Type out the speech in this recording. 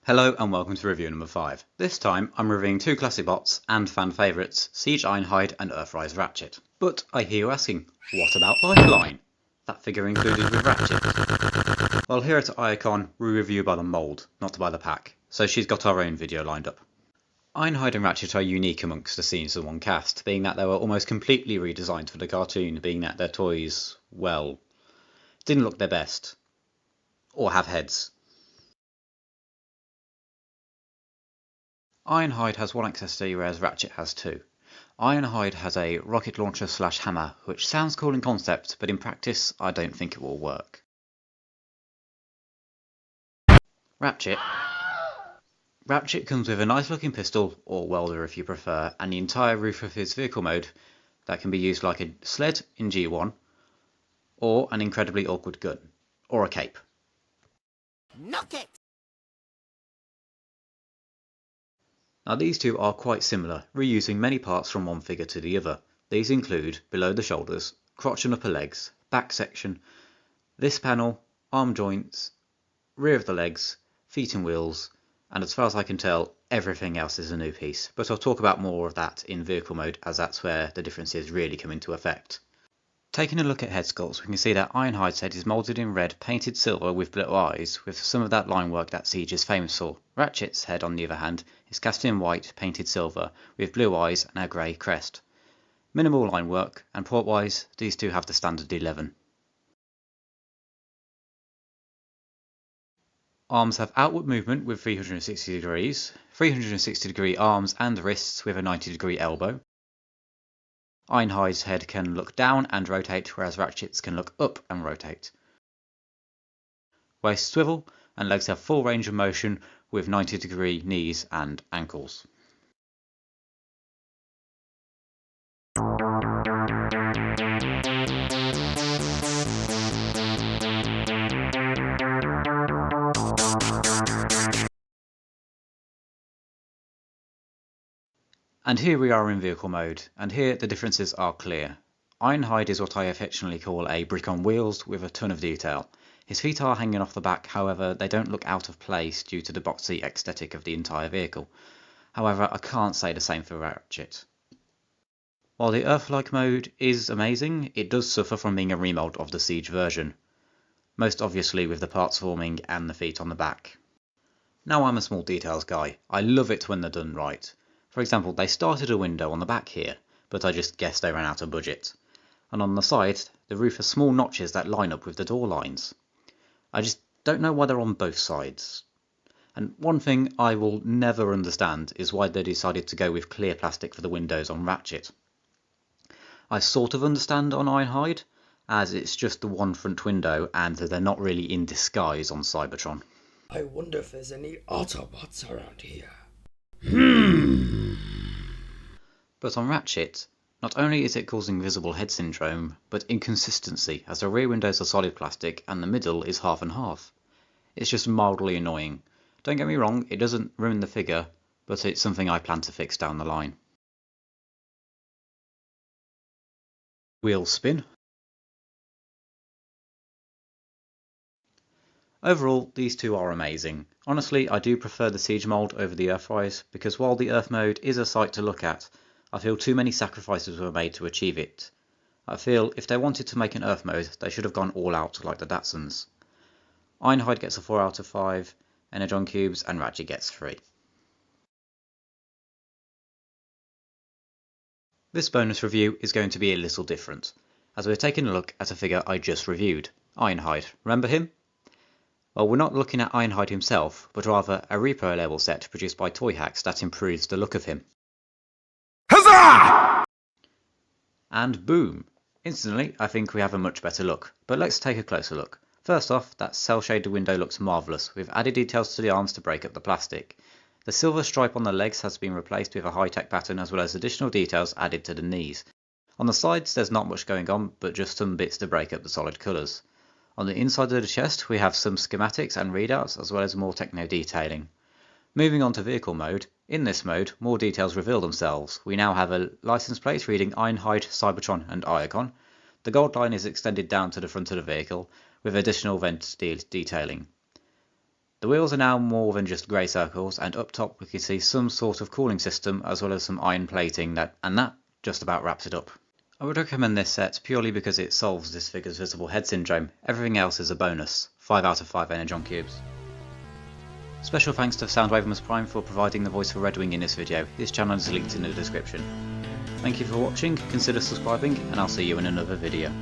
Hello and welcome to review number 5. This time I'm reviewing two classic bots and fan favourites, Siege Ironhide and earthrise Ratchet. But I hear you asking, what about Lifeline? That figure included with Ratchet. Well, here at Icon we review by the mould, not by the pack, so she's got our own video lined up. Ironhide and Ratchet are unique amongst the scenes of one cast, being that they were almost completely redesigned for the cartoon, being that their toys, well, didn't look their best. Or have heads. Ironhide has one accessory whereas Ratchet has two. Ironhide has a rocket launcher / hammer, which sounds cool in concept, but in practice I don't think it will work. Ratchet comes with a nice looking pistol, or welder if you prefer, and the entire roof of his vehicle mode that can be used like a sled in G1, or an incredibly awkward gun, or a cape. Knock it! Now these two are quite similar, reusing many parts from one figure to the other. These include below the shoulders, crotch and upper legs, back section, this panel, arm joints, rear of the legs, feet and wheels, and as far as I can tell, everything else is a new piece, but I'll talk about more of that in vehicle mode as that's where the differences really come into effect. Taking a look at head sculpts, we can see that Ironhide's head is moulded in red, painted silver with blue eyes, with some of that line work that Siege is famous for. Ratchet's head, on the other hand, is cast in white, painted silver, with blue eyes and a grey crest. Minimal line work, and port-wise, these two have the standard 11. Arms have outward movement with 360 degrees, 360 degree arms and wrists with a 90 degree elbow. Ironhide's head can look down and rotate, whereas Ratchet's can look up and rotate. Waist swivel, and legs have full range of motion with 90 degree knees and ankles. And here we are in vehicle mode, and here the differences are clear. Ironhide is what I affectionately call a brick on wheels with a ton of detail. His feet are hanging off the back, however they don't look out of place due to the boxy aesthetic of the entire vehicle. However, I can't say the same for Ratchet. While the Earth-like mode is amazing, it does suffer from being a remold of the Siege version. Most obviously with the parts forming and the feet on the back. Now I'm a small details guy, I love it when they're done right. For example, they started a window on the back here, but I just guess they ran out of budget. And on the side, the roof has small notches that line up with the door lines. I just don't know why they're on both sides. And one thing I will never understand is why they decided to go with clear plastic for the windows on Ratchet. I sort of understand on Ironhide, as it's just the one front window and they're not really in disguise on Cybertron. I wonder if there's any Autobots around here. But on Ratchet, not only is it causing visible head syndrome, but inconsistency, as the rear windows are solid plastic and the middle is half and half. It's just mildly annoying. Don't get me wrong, it doesn't ruin the figure, but it's something I plan to fix down the line. Wheel spin. Overall, these two are amazing. Honestly, I do prefer the Siege mould over the Earthrise, because while the Earth mode is a sight to look at, I feel too many sacrifices were made to achieve it. I feel if they wanted to make an Earth mode, they should have gone all out like the Datsuns. Ironhide gets a 4 out of 5, Energon Cubes, and Ratchet gets 3. This bonus review is going to be a little different, as we're taking a look at a figure I just reviewed, Ironhide. Remember him? Well, we're not looking at Ironhide himself, but rather a repo label set produced by Toyhax that improves the look of him. Huzzah! And boom! Instantly, I think we have a much better look, but let's take a closer look. First off, that cel-shaded window looks marvellous, with added details to the arms to break up the plastic. The silver stripe on the legs has been replaced with a high-tech pattern as well as additional details added to the knees. On the sides there's not much going on, but just some bits to break up the solid colours. On the inside of the chest we have some schematics and readouts as well as more techno detailing. Moving on to vehicle mode, in this mode more details reveal themselves. We now have a license plate reading Ironhide, Cybertron and Icon. The gold line is extended down to the front of the vehicle with additional vent detailing. The The wheels are now more than just grey circles, and up top we can see some sort of cooling system as well as some iron plating, and that just about wraps it up. I would recommend this set purely because it solves this figure's visible head syndrome. Everything else is a bonus. 5 out of 5 Energon cubes. Special thanks to Soundwavemus Prime for providing the voice for Redwing in this video. His channel is linked in the description. Thank you for watching, consider subscribing, and I'll see you in another video.